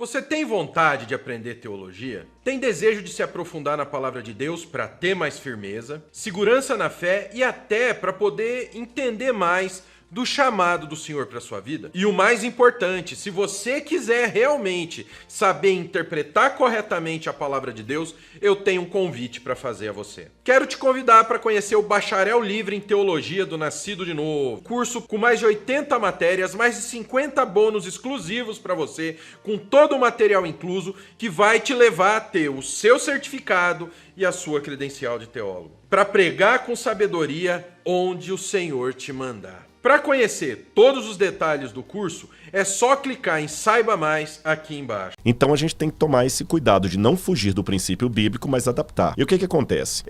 Você tem vontade de aprender teologia? Tem desejo de se aprofundar na palavra de Deus para ter mais firmeza, segurança na fé e até para poder entender mais do chamado do Senhor para sua vida? E o mais importante, se você quiser realmente saber interpretar corretamente a palavra de Deus, eu tenho um convite para fazer a você. Quero te convidar para conhecer o Bacharel Livre em Teologia do Nascido de Novo. Curso com mais de 80 matérias, mais de 50 bônus exclusivos para você, com todo o material incluso, que vai te levar a ter o seu certificado e a sua credencial de teólogo. Para pregar com sabedoria onde o Senhor te mandar. Para conhecer todos os detalhes do curso, é só clicar em Saiba Mais aqui embaixo. Então a gente tem que tomar esse cuidado de não fugir do princípio bíblico, mas adaptar. E o que acontece?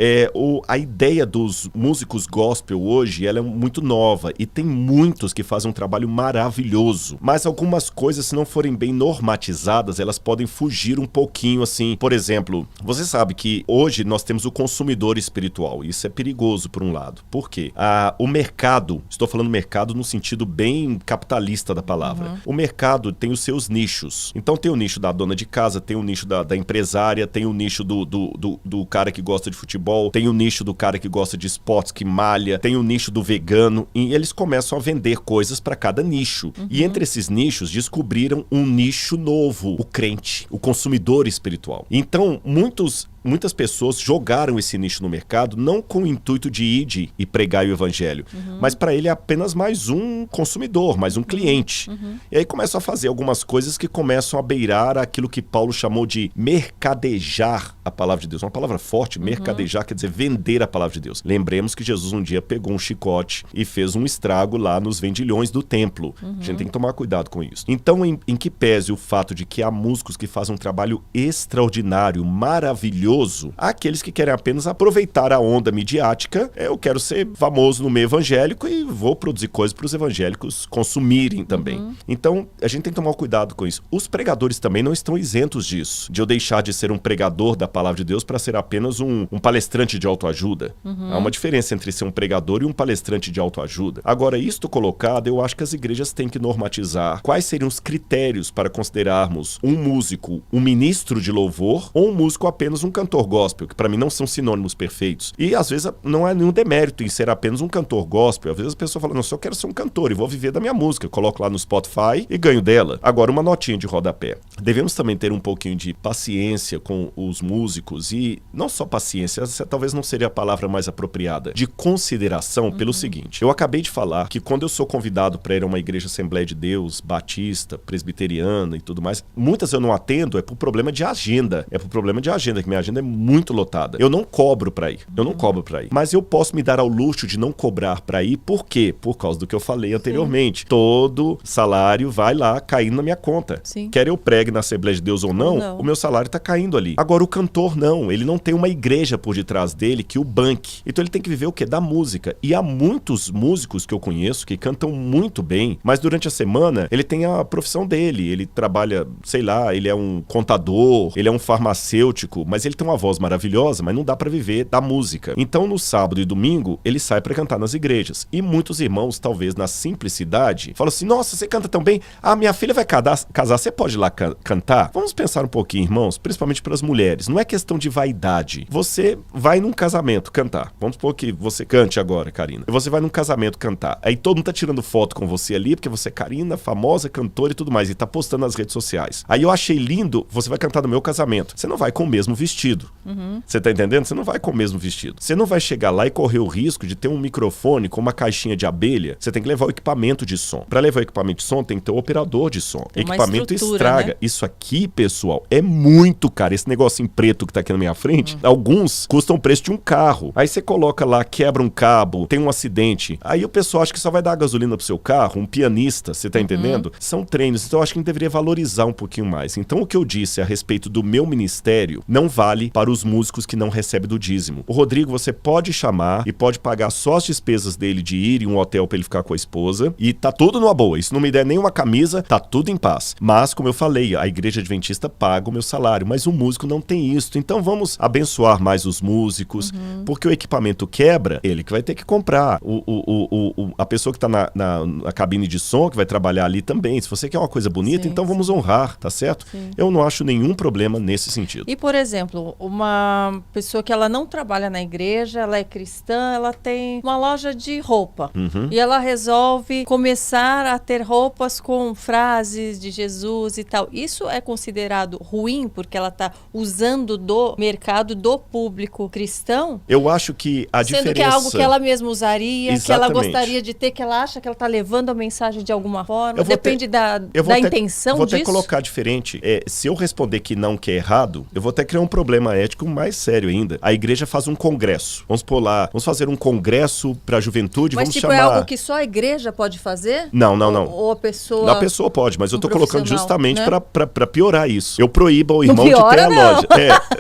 A ideia dos músicos gospel hoje, ela é muito nova e tem muitos que fazem um trabalho maravilhoso. Mas algumas coisas, se não forem bem normatizadas, elas podem fugir um pouquinho assim. Por exemplo, você sabe que hoje nós temos o consumidor espiritual. Isso é perigoso por um lado. Por quê? O mercado, estou falando mercado no sentido bem capitalista da palavra. O mercado tem os seus nichos. Então tem o nicho da dona de casa, tem o nicho da empresária, tem o nicho do cara que gosta de futebol, tem o nicho do cara que gosta de esportes, que malha, tem o nicho do vegano, e eles começam a vender coisas para cada nicho. E entre esses nichos descobriram um nicho novo, o crente, o consumidor espiritual. Então muitas pessoas jogaram esse nicho no mercado não com o intuito de ir e pregar o evangelho, mas para ele é apenas mais um consumidor, mais um cliente. E aí começam a fazer algumas coisas que começam a beirar aquilo que Paulo chamou de mercadejar a palavra de Deus. Uma palavra forte, mercadejar quer dizer vender a palavra de Deus. Lembremos que Jesus um dia pegou um chicote e fez um estrago lá nos vendilhões do templo. A gente tem que tomar cuidado com isso. Então, em que pese o fato de que há músicos que fazem um trabalho extraordinário, maravilhoso, há aqueles que querem apenas aproveitar a onda midiática. Eu quero ser famoso no meio evangélico e vou produzir coisas para os evangélicos consumirem também. Então, a gente tem que tomar cuidado com isso. Os pregadores também não estão isentos disso, de eu deixar de ser um pregador da palavra de Deus para ser apenas um palestrante de autoajuda. Há uma diferença entre ser um pregador e um palestrante de autoajuda. Agora, isto colocado, eu acho que as igrejas têm que normatizar quais seriam os critérios para considerarmos um músico um ministro de louvor ou um músico apenas um cantor gospel, que para mim não são sinônimos perfeitos. E às vezes não há nenhum demérito em ser apenas um cantor gospel. Às vezes a pessoa fala, não, só quero ser um cantor e vou viver da minha música. Coloco lá no Spotify e ganho dela. Agora, uma notinha de rodapé. Devemos também ter um pouquinho de paciência com os músicos e não só paciência, essa talvez não seria a palavra mais apropriada, de consideração pelo seguinte. Eu acabei de falar que quando eu sou convidado para ir a uma igreja Assembleia de Deus, batista, presbiteriana e tudo mais, muitas eu não atendo, é por problema de agenda. Que minha agenda é muito lotada. Eu não cobro para ir. Mas eu posso me dar ao luxo de não cobrar para ir. Por quê? Por causa do que eu falei anteriormente. Todo salário vai lá caindo na minha conta. Sim. Quer eu pregue na Assembleia de Deus ou não, o meu salário tá caindo ali. Agora, o cantor não. Ele não tem uma igreja por detrás dele que o banque. Então ele tem que viver o quê? Da música. E há muitos músicos que eu conheço que cantam muito bem, mas durante a semana ele tem a profissão dele. Ele trabalha, sei lá, ele é um contador, ele é um farmacêutico, mas ele tem uma voz maravilhosa, mas não dá pra viver da música. Então, no sábado e domingo, ele sai pra cantar nas igrejas. E muitos irmãos, talvez na simplicidade, falam assim, nossa, você canta tão bem, minha filha vai casar, você pode ir lá cantar? Vamos pensar um pouquinho, irmãos, principalmente para as mulheres. Não é questão de vaidade. Você vai num casamento cantar. Vamos supor que você cante agora, Karina. Você vai num casamento cantar. Aí todo mundo tá tirando foto com você ali, porque você é Karina, famosa, cantora e tudo mais, e tá postando nas redes sociais. Aí eu achei lindo, você vai cantar no meu casamento. Você não vai com o mesmo vestido. Você tá entendendo? Você não vai com o mesmo vestido. Você não vai chegar lá e correr o risco de ter um microfone com uma caixinha de abelha. Você tem que levar o equipamento de som. Para levar o equipamento de som, tem que ter o operador de som. Equipamento estraga. Né? Isso aqui, pessoal, é muito caro. Esse negocinho preto que tá aqui na minha frente, alguns custam o preço de um carro. Aí você coloca lá, quebra um cabo, tem um acidente. Aí o pessoal acha que só vai dar gasolina pro seu carro, um pianista, você tá entendendo? São treinos. Então eu acho que a gente deveria valorizar um pouquinho mais. Então o que eu disse a respeito do meu ministério não vale para os músicos que não recebem do dízimo. O Rodrigo, você pode chamar e pode pagar só as despesas dele de ir em um hotel para ele ficar com a esposa e tá tudo numa boa. Isso não me der nenhuma camisa, tá tudo em paz. Mas, como eu falei ok, a igreja adventista paga o meu salário, mas o músico não tem isso. Então vamos abençoar mais os músicos, porque o equipamento quebra, ele que vai ter que comprar. A pessoa que está na cabine de som, que vai trabalhar ali também. Se você quer uma coisa bonita, então vamos honrar, tá certo? Sim. Eu não acho nenhum problema nesse sentido. E, por exemplo, uma pessoa que ela não trabalha na igreja, ela é cristã, ela tem uma loja de roupa. E ela resolve começar a ter roupas com frases de Jesus e tal. Isso é considerado ruim porque ela está usando do mercado do público cristão? Eu acho que a diferença... Sendo que é algo que ela mesma usaria, Exatamente. que ela gostaria de ter, que ela acha que ela está levando a mensagem de alguma forma. Depende da intenção disso. Vou até colocar diferente. Se eu responder que não, que é errado, eu vou até criar um problema ético mais sério ainda. A igreja faz um congresso. Vamos pôr lá, vamos fazer um congresso para a juventude, mas vamos tipo, chamar... é algo que só a igreja pode fazer? Não. Ou a pessoa... A pessoa pode, mas eu tô colocando justamente, né? para piorar isso. Eu proíbo o irmão de ter a loja.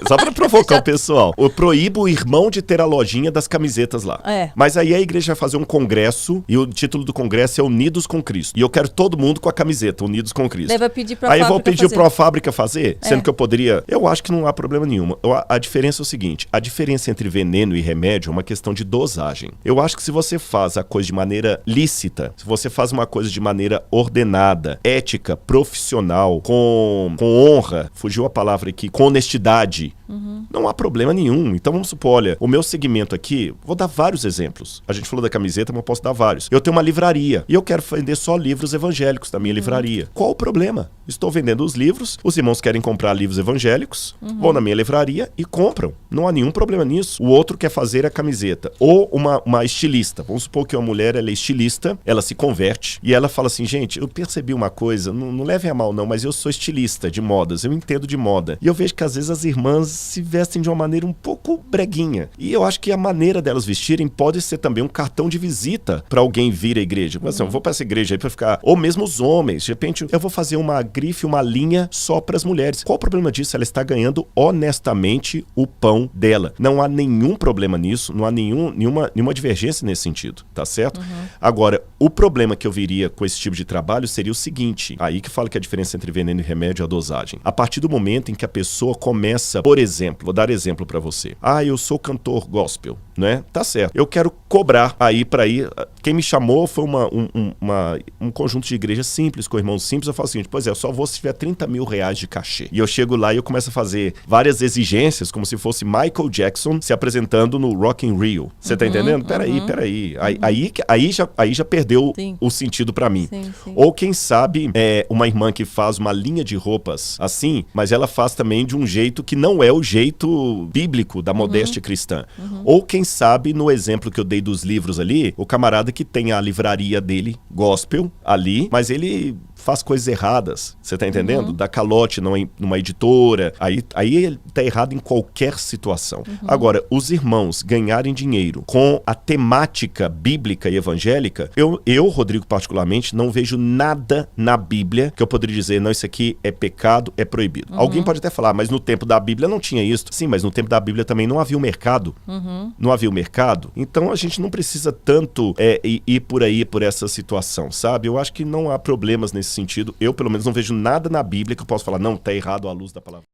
Só para provocar o pessoal. Eu proíbo o irmão de ter a lojinha das camisetas lá. Mas aí a igreja vai fazer um congresso e o título do congresso é Unidos com Cristo. E eu quero todo mundo com a camiseta, Unidos com Cristo. Daí vai pedir pra aí fábrica eu vou pedir fazer. para a fábrica fazer, sendo que eu poderia... Eu acho que não há problema nenhum. A diferença é o seguinte, a diferença entre veneno e remédio é uma questão de dosagem. Eu acho que se você faz a coisa de maneira lícita, se você faz uma coisa de maneira ordenada, ética, profissional, com honra, fugiu a palavra aqui, com honestidade, não há problema nenhum. Então vamos supor, olha, o meu segmento aqui, vou dar vários exemplos. A gente falou da camiseta, mas eu posso dar vários. Eu tenho uma livraria e eu quero vender só livros evangélicos da minha livraria. Qual o problema? Estou vendendo os livros, os irmãos querem comprar livros evangélicos, vão na minha livraria e compram. Não há nenhum problema nisso. O outro quer fazer a camiseta. Ou uma estilista. Vamos supor que uma mulher, ela é estilista, ela se converte e ela fala assim, gente, eu percebi uma coisa, não levem a mal não, mas eu sou estilista de modas, eu entendo de moda. E eu vejo que às vezes as irmãs se vestem de uma maneira um pouco breguinha. E eu acho que a maneira delas vestirem pode ser também um cartão de visita para alguém vir à igreja. Mas assim, eu vou para essa igreja aí para ficar... Ou mesmo os homens. De repente, eu vou fazer uma grife, uma linha só para as mulheres. Qual o problema disso? Ela está ganhando honestamente o pão dela. Não há nenhum problema nisso, não há nenhuma divergência nesse sentido, tá certo? Agora, o problema que eu viria com esse tipo de trabalho seria o seguinte, aí que fala que a diferença entre veneno e remédio é a dosagem. A partir do momento em que a pessoa começa, por exemplo, vou dar exemplo para você. Eu sou cantor gospel, né? Tá certo. Eu quero cobrar aí para ir... Quem me chamou foi um conjunto de igrejas simples, com irmãos simples. Eu falo assim, pois é, eu só vou se tiver 30 mil reais de cachê. E eu chego lá e eu começo a fazer várias exigências, como se fosse Michael Jackson se apresentando no Rock in Rio. Você tá entendendo? Peraí. Aí já perdeu o sentido para mim. Sim. Ou quem sabe, uma irmã que faz uma linha de roupas assim, mas ela faz também de um jeito que não é o jeito bíblico da modéstia cristã. Ou quem sabe, no exemplo que eu dei dos livros ali, o camarada que tem a livraria dele, gospel, ali, mas ele faz coisas erradas, você tá entendendo? Dá calote numa editora, aí ele tá errado em qualquer situação. Agora, os irmãos ganharem dinheiro com a temática bíblica e evangélica, eu, Rodrigo, particularmente, não vejo nada na Bíblia que eu poderia dizer, não, isso aqui é pecado, é proibido. Alguém pode até falar, mas no tempo da Bíblia não tinha isso. Sim, mas no tempo da Bíblia também não havia o mercado. Não havia o mercado. Então a gente não precisa tanto ir por aí, por essa situação, sabe? Eu acho que não há problemas nesse sentido. Eu, pelo menos, não vejo nada na Bíblia que eu possa falar, não, tá errado à luz da palavra.